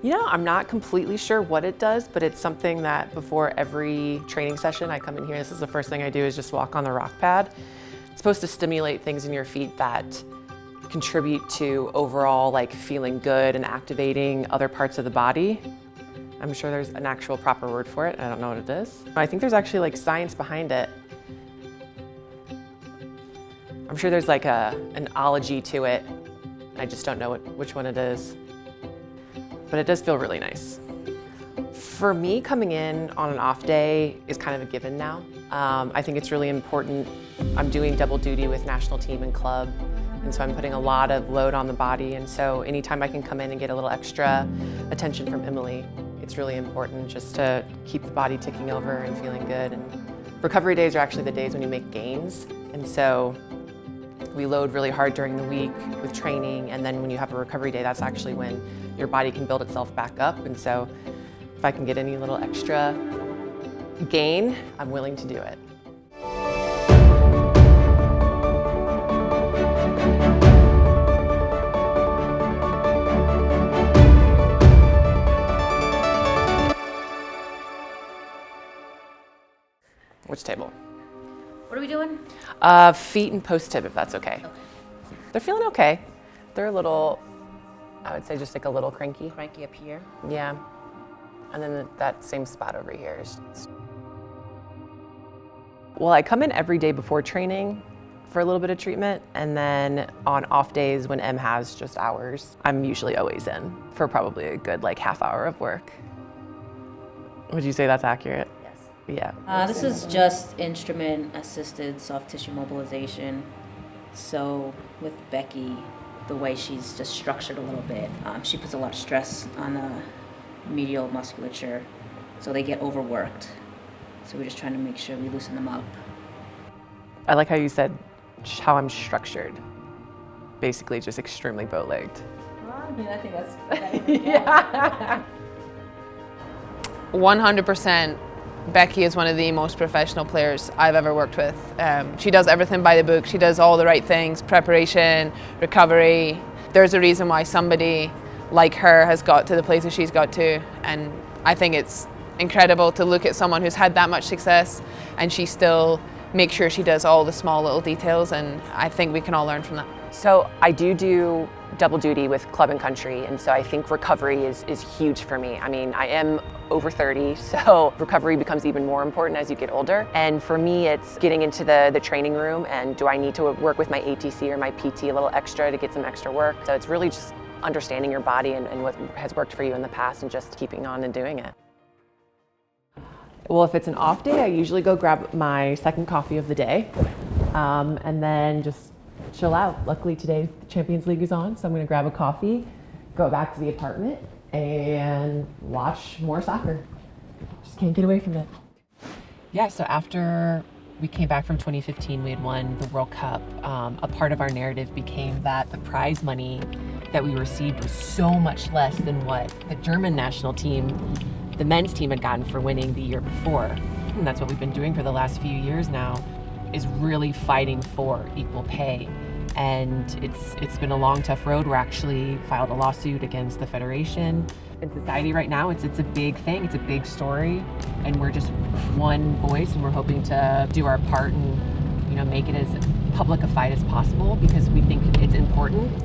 You know, I'm not completely sure what it does, but it's something that before every training session I come in here, this is the first thing I do is just walk on the rock pad. It's supposed to stimulate things in your feet that contribute to overall like feeling good and activating other parts of the body. I'm sure there's an actual proper word for it. I don't know what it is. I think there's actually like science behind it. I'm sure there's like an ology to it. I just don't know which one it is. But it does feel really nice. For me, coming in on an off day is kind of a given now. I think it's really important. I'm doing double duty with national team and club, and so I'm putting a lot of load on the body, and so anytime I can come in and get a little extra attention from Emily, it's really important just to keep the body ticking over and feeling good. And recovery days are actually the days when you make gains, and so we load really hard during the week with training, and then when you have a recovery day, that's actually when your body can build itself back up. And so if I can get any little extra gain, I'm willing to do it. Which table? What are we doing? Feet and post tib, if that's okay. They're feeling okay. They're a little, I would say just like a little cranky. Cranky up here. Yeah. And then that same spot over here is well, I come in every day before training for a little bit of treatment, and then on off days when Em has just hours, I'm usually always in for probably a good like half hour of work. Would you say that's accurate? Yes. Yeah. This is just instrument-assisted soft tissue mobilization. So with Becky, the way she's just structured a little bit, she puts a lot of stress on the medial musculature, so they get overworked. So we're just trying to make sure we loosen them up. I like how you said how I'm structured. Basically just extremely bow-legged. Well, I mean, I think that's Yeah. 100%. Becky is one of the most professional players I've ever worked with. She does everything by the book. She does all the right things, preparation, recovery. There's a reason why somebody like her has got to the places she's got to, and I think it's incredible to look at someone who's had that much success and she still makes sure she does all the small little details, and I think we can all learn from that. So I do double duty with club and country, and so I think recovery is huge for me. I mean, I am over 30, so recovery becomes even more important as you get older. And for me, it's getting into the training room, and do I need to work with my ATC or my PT a little extra to get some extra work? So it's really just understanding your body and what has worked for you in the past and just keeping on and doing it. Well, if it's an off day, I usually go grab my second coffee of the day, and then just chill out. Luckily today the Champions League is on, so I'm gonna grab a coffee, go back to the apartment, and watch more soccer. Just can't get away from it. Yeah, so after we came back from 2015, we had won the World Cup. A part of our narrative became that the prize money that we received was so much less than what the German national team, the men's team, had gotten for winning the year before. And that's what we've been doing for the last few years now, is really fighting for equal pay. And it's been a long, tough road. We're actually filed a lawsuit against the Federation. In society right now, it's a big thing, it's a big story, and we're just one voice, and we're hoping to do our part and, you know, make it as public a fight as possible because we think it's important.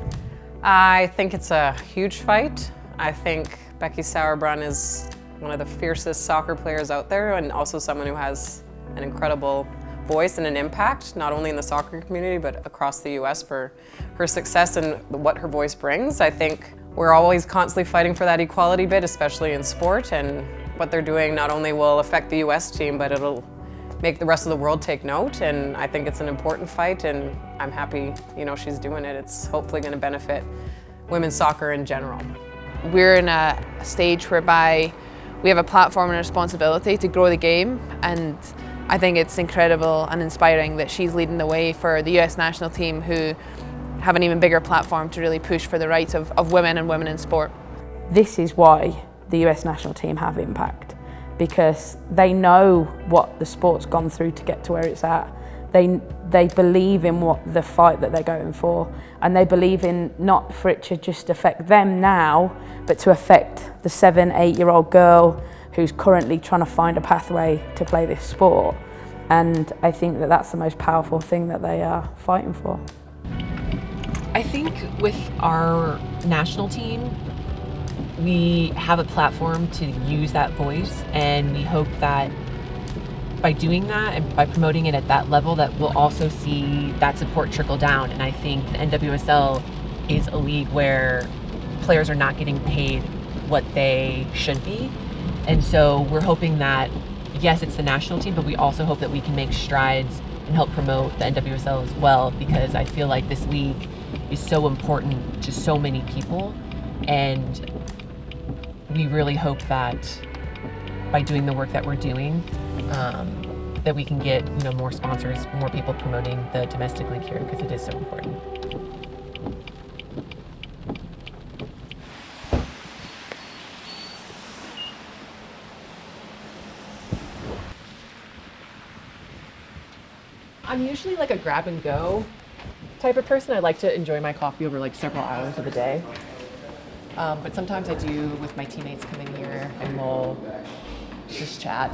I think it's a huge fight. I think Becky Sauerbrunn is one of the fiercest soccer players out there, and also someone who has an incredible voice and an impact, not only in the soccer community, but across the US for her success and what her voice brings. I think we're always constantly fighting for that equality bit, especially in sport, and what they're doing not only will affect the US team, but it'll make the rest of the world take note, and I think it's an important fight, and I'm happy, you know, she's doing it. It's hopefully going to benefit women's soccer in general. We're in a stage whereby we have a platform and a responsibility to grow the game, and I think it's incredible and inspiring that she's leading the way for the US national team, who have an even bigger platform to really push for the rights of women and women in sport. This is why the US national team have impact, because they know what the sport's gone through to get to where it's at. they believe in what the fight that they're going for, and they believe in not for it to just affect them now, but to affect the 7, 8-year-old girl who's currently trying to find a pathway to play this sport. And I think that that's the most powerful thing that they are fighting for. I think with our national team, we have a platform to use that voice, and we hope that by doing that and by promoting it at that level, that we'll also see that support trickle down. And I think the NWSL is a league where players are not getting paid what they should be. And so we're hoping that, yes, it's the national team, but we also hope that we can make strides and help promote the NWSL as well, because I feel like this league is so important to so many people. And we really hope that by doing the work that we're doing, that we can get more sponsors, more people promoting the domestic league here, because it is so important. I'm usually like a grab and go type of person. I like to enjoy my coffee over like several hours of the day. But sometimes I do with my teammates come in here and we'll just chat,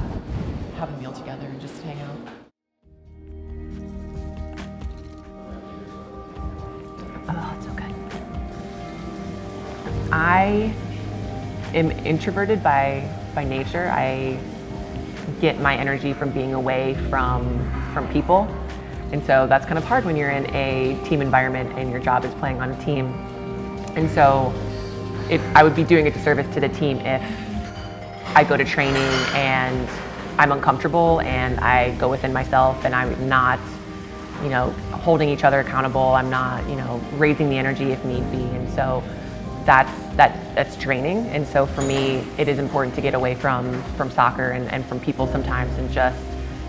have a meal together, and just hang out. Oh, it's okay. I am introverted by nature. I get my energy from being away from people. And so that's kind of hard when you're in a team environment and your job is playing on a team. And so I would be doing a disservice to the team if I go to training and I'm uncomfortable and I go within myself and I'm not, holding each other accountable. I'm not, raising the energy if need be. And so that's draining. And so for me, it is important to get away from soccer and from people sometimes and just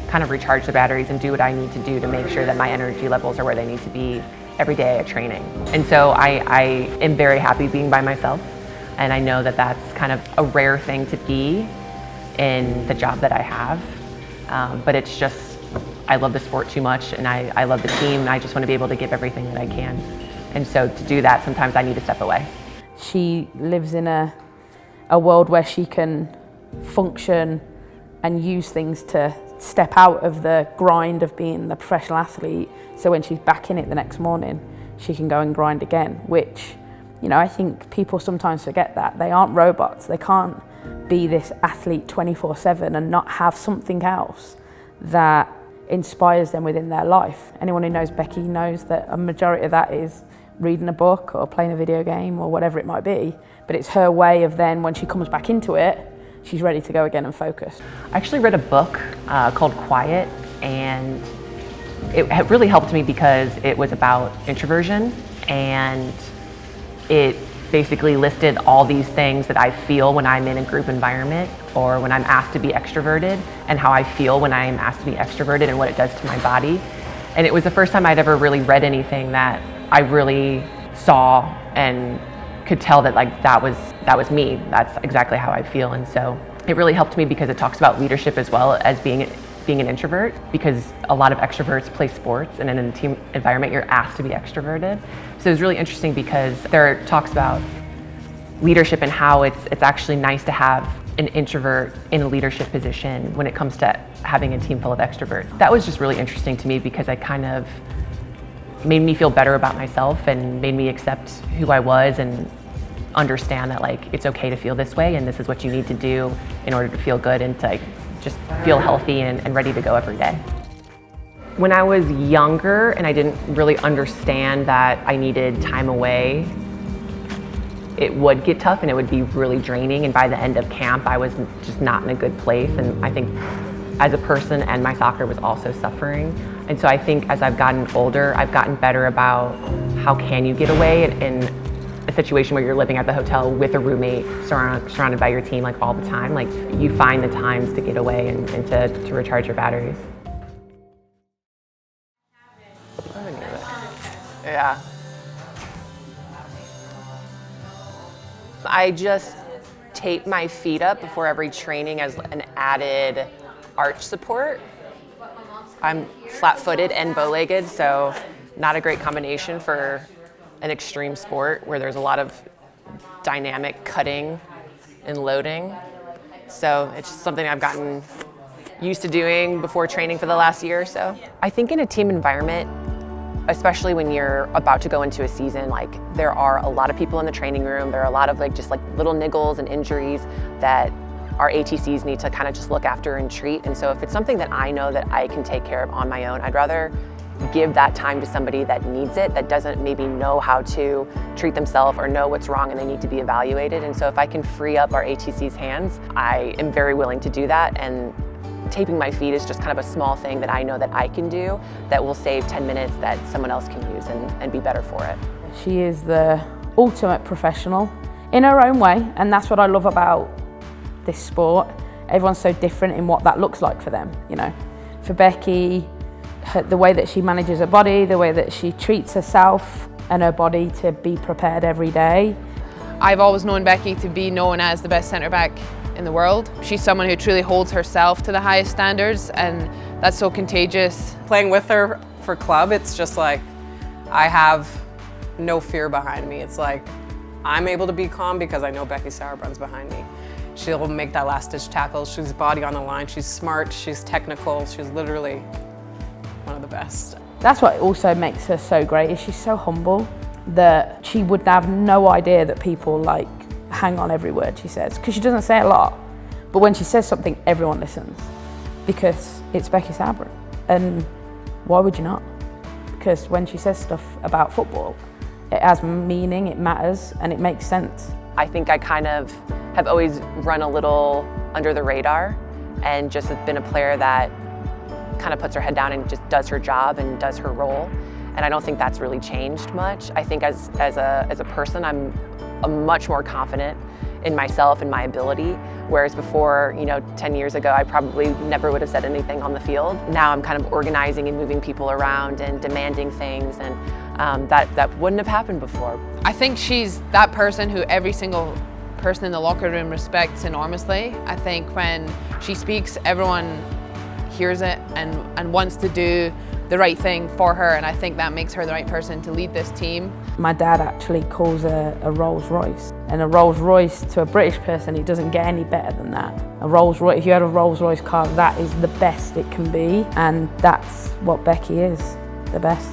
kind of recharge the batteries and do what I need to do to make sure that my energy levels are where they need to be every day at training. And so I am very happy being by myself, and I know that that's kind of a rare thing to be in the job that I have, but it's just, I love the sport too much, and I love the team, and I just want to be able to give everything that I can. And so to do that, sometimes I need to step away. She lives in a world where she can function and use things to step out of the grind of being the professional athlete, so when she's back in it the next morning, she can go and grind again, which, I think people sometimes forget that. They aren't robots. They can't be this athlete 24/7 and not have something else that inspires them within their life. Anyone who knows Becky knows that a majority of that is reading a book or playing a video game or whatever it might be, but it's her way of then, when she comes back into it, she's ready to go again and focus. I actually read a book called Quiet, and it really helped me because it was about introversion, and it basically listed all these things that I feel when I'm in a group environment or when I'm asked to be extroverted, and how I feel when I'm asked to be extroverted and what it does to my body. And it was the first time I'd ever really read anything that I really saw and could tell that that was me. That's exactly how I feel. And so it really helped me because it talks about leadership as well as being an introvert, because a lot of extroverts play sports, and in a team environment you're asked to be extroverted. So it was really interesting because there talks about leadership and how it's actually nice to have an introvert in a leadership position when it comes to having a team full of extroverts. That was just really interesting to me because I kind of made me feel better about myself and made me accept who I was and understand that it's okay to feel this way, and this is what you need to do in order to feel good and to just feel healthy and ready to go every day. When I was younger and I didn't really understand that I needed time away, it would get tough and it would be really draining, and by the end of camp I was just not in a good place, and I think as a person, and my soccer was also suffering. And so I think as I've gotten older, I've gotten better about how can you get away in a situation where you're living at the hotel with a roommate surrounded by your team all the time. You find the times to get away and to recharge your batteries. Yeah. I just tape my feet up before every training as an added arch support. I'm flat-footed and bow-legged, so not a great combination for an extreme sport where there's a lot of dynamic cutting and loading. So it's just something I've gotten used to doing before training for the last year or so. I think in a team environment, especially when you're about to go into a season, like there are a lot of people in the training room, there are a lot of just little niggles and injuries that our ATCs need to kind of just look after and treat. And so if it's something that I know that I can take care of on my own, I'd rather give that time to somebody that needs it, that doesn't maybe know how to treat themselves or know what's wrong and they need to be evaluated. And so if I can free up our ATC's hands, I am very willing to do that. And taping my feet is just kind of a small thing that I know that I can do that will save 10 minutes that someone else can use and be better for it. She is the ultimate professional in her own way, and that's what I love about this sport. Everyone's so different in what that looks like for them, you know. For Becky, the way that she manages her body, the way that she treats herself and her body to be prepared every day. I've always known Becky to be known as the best centre back in the world. She's someone who truly holds herself to the highest standards, and that's so contagious. Playing with her for club, it's just like I have no fear behind me. It's like I'm able to be calm because I know Becky Sauerbrunn's behind me. She'll make that last ditch tackle. She's body on the line. She's smart. She's technical. She's literally one of the best. That's what also makes her so great, is she's so humble that she would have no idea that people hang on every word she says, because she doesn't say a lot. But when she says something, everyone listens because it's Becky Sauerbrunn. And why would you not? Because when she says stuff about football, it has meaning, it matters, and it makes sense. I think I kind of have always run a little under the radar and just have been a player that kind of puts her head down and just does her job and does her role. And I don't think that's really changed much. I think as a person, I'm much more confident in myself and my ability. Whereas before, 10 years ago, I probably never would have said anything on the field. Now I'm kind of organizing and moving people around and demanding things, and that wouldn't have happened before. I think she's that person who every single person in the locker room respects enormously. I think when she speaks, everyone hears it and wants to do the right thing for her, and I think that makes her the right person to lead this team. My dad actually calls her a Rolls Royce, and a Rolls Royce to a British person, it doesn't get any better than that. A Rolls Royce, if you had a Rolls Royce car, that is the best it can be, and that's what Becky is, the best.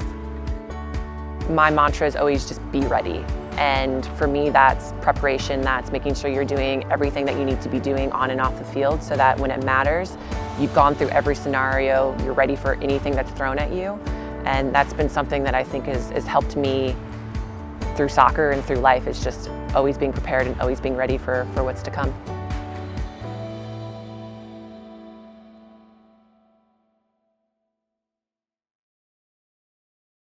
My mantra is always just be ready. And for me, that's preparation, that's making sure you're doing everything that you need to be doing on and off the field so that when it matters, you've gone through every scenario, you're ready for anything that's thrown at you. And that's been something that I think has helped me through soccer and through life, is just always being prepared and always being ready for what's to come.